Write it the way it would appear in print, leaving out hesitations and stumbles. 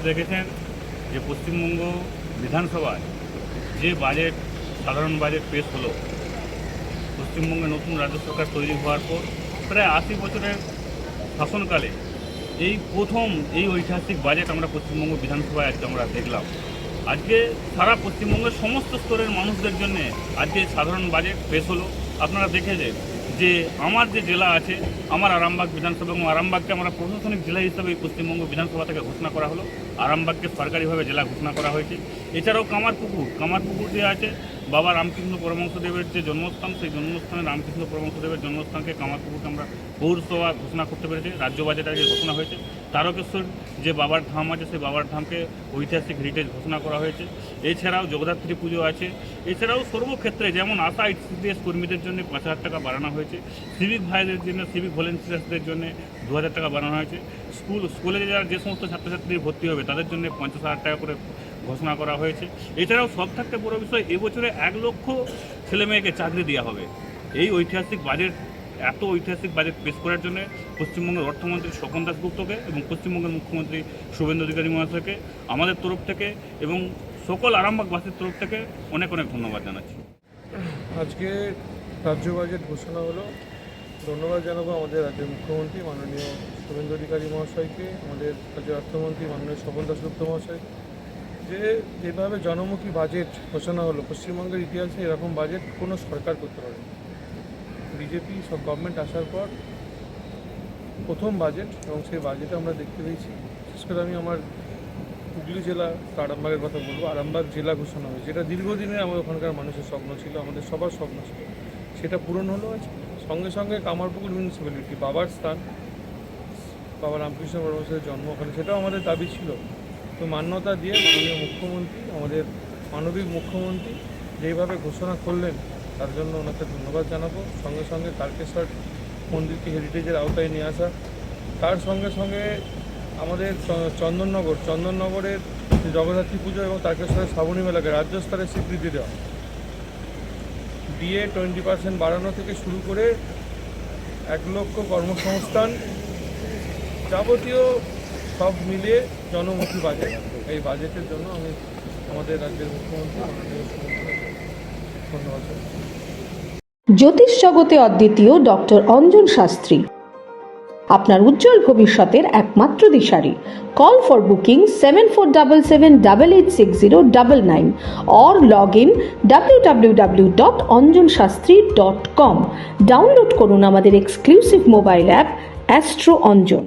দেখেছেন যে পশ্চিমবঙ্গ বিধানসভায় যে বাজেট সাধারণ বাজেট পেশ হলো, পশ্চিমবঙ্গে নতুন রাজ্য সরকার তৈরি হওয়ার পর প্রায় 80 বছরের শাসনকালে এই প্রথম এই ঐতিহাসিক বাজেট আমরা পশ্চিমবঙ্গ বিধানসভায় আজকে আমরা দেখলাম। আজকে সারা পশ্চিমবঙ্গের সমস্ত স্তরের মানুষদের জন্য আজকে সাধারণ বাজেট পেশ হলো। আপনারা দেখেছেন যে আমার যে জেলা আছে, আমার আরামবাগ বিধানসভা, এবং আরামবাগকে আমরা প্রশাসনিক জেলা হিসেবে এই পশ্চিমবঙ্গ বিধানসভা থেকে ঘোষণা করা হলো। আরামবাগকে সরকারিভাবে জেলা ঘোষণা করা হয়েছে। এছাড়াও কামারপুকুর যে আছে বাবা রামকৃষ্ণ পরমহংসদেবের যে জন্মস্থান, সেই জন্মস্থানে রামকৃষ্ণ পরমহংসদেবের জন্মস্থানকে কামারপুকুরকে আমরা পৌরসভা ঘোষণা করতে পেরেছি। রাজ্য বাজেট আগে ঘোষণা হয়েছে। তারকেশ্বর যে বাবার ধাম আছে, সেই বাবার ধামকে ঐতিহাসিক হেরিটেজ ঘোষণা করা হয়েছে। এছাড়াও জগদ্ধাত্রী পুজো আছে। এছাড়াও সর্বক্ষেত্রে যেমন আশা ICDS কর্মীদের জন্য 5,000 টাকা বাড়ানো হয়েছে, সিভিক ভাইদের জন্য, সিভিক ভলেন্টিয়ার্সদের জন্য 2,000 টাকা বাড়ানো হয়েছে, স্কুলে যারা যে সমস্ত ছাত্রছাত্রী ভর্তি হবে তাদের জন্য 50,000 টাকা করে ঘোষণা করা হয়েছে। এছাড়াও সব থাকতে বড় বিষয়, এবছরে 1 লক্ষ ছেলেমেয়েকে চাকরি দেওয়া হবে। এই ঐতিহাসিক বাজেট, এত ঐতিহাসিক বাজেট পেশ করার জন্য পশ্চিমবঙ্গের অর্থমন্ত্রী স্বপন দাশগুপ্তকে এবং পশ্চিমবঙ্গের মুখ্যমন্ত্রী শুভেন্দু অধিকারী মহাশয়কে আমাদের তরফ থেকে এবং সকল আরামবাগবাসীর তরফ থেকে অনেক অনেক ধন্যবাদ জানাচ্ছি। আজকে রাজ্য বাজেট ঘোষণা হলো। ধন্যবাদ জানাবো আমাদের রাজ্যের মুখ্যমন্ত্রী মাননীয় শুভেন্দু অধিকারী মহাশয়কে, আমাদের রাজ্যের অর্থমন্ত্রী মাননীয় স্বপন দাশগুপ্ত মহাশয়কে, যে যেভাবে জনমুখী বাজেট ঘোষণা হলো। পশ্চিমবঙ্গের ইতিহাসে এরকম বাজেট কোনো সরকার করতে পারেনি। বিজেপি সব গভর্নমেন্ট আসার পর প্রথম বাজেট, এবং সেই বাজেটে আমরা দেখতে পেয়েছি, বিশেষ করে আমি আমার হুগলি জেলা আরামবাগের কথা বলবো। আরামবাগ জেলা ঘোষণা হয়েছে, যেটা দীর্ঘদিনের আমাদের ওখানকার মানুষের স্বপ্ন ছিল, আমাদের সবার স্বপ্ন ছিল, সেটা পূরণ হলো। আছে সঙ্গে সঙ্গে কামারপুকুর মিউনিসিপ্যালিটি, বাবার স্থান, বাবা রামকৃষ্ণ পরমহংসের জন্ম ওখানে, সেটাও আমাদের দাবি ছিল। তো মান্যতা দিয়ে মাননীয় মুখ্যমন্ত্রী, আমাদের মানবিক মুখ্যমন্ত্রী যেইভাবে ঘোষণা করলেন, তার জন্য ওনাকে ধন্যবাদ জানাবো। সঙ্গে সঙ্গে তারকেশ্বর মন্দিরকে হেরিটেজের আওতায় নিয়ে আসা, তার সঙ্গে সঙ্গে আমাদের চন্দননগরের জগদ্ধাত্রী পুজো এবং তারকেশ্বরের শ্রাবণী মেলাকে রাজ্য স্তরে স্বীকৃতি দেওয়া, DA 20% বাড়ানো থেকে শুরু করে 1 লক্ষ কর্মসংস্থান, যাবতীয় সব মিলিয়ে জনমুখী বাজেট। এই বাজেটের জন্য আমি আমাদের রাজ্যের মুখ্যমন্ত্রী ধন্যবাদ। জ্যোতিষ জগতে অদ্বিতীয় ডক্টর অঞ্জন শাস্ত্রী, আপনার উজ্জ্বল ভবিষ্যতের একমাত্র দিশারি। Call for booking 7477886099 or log in www.anjanshastri.com। Download করুন আমাদের exclusive mobile app astro Anjan.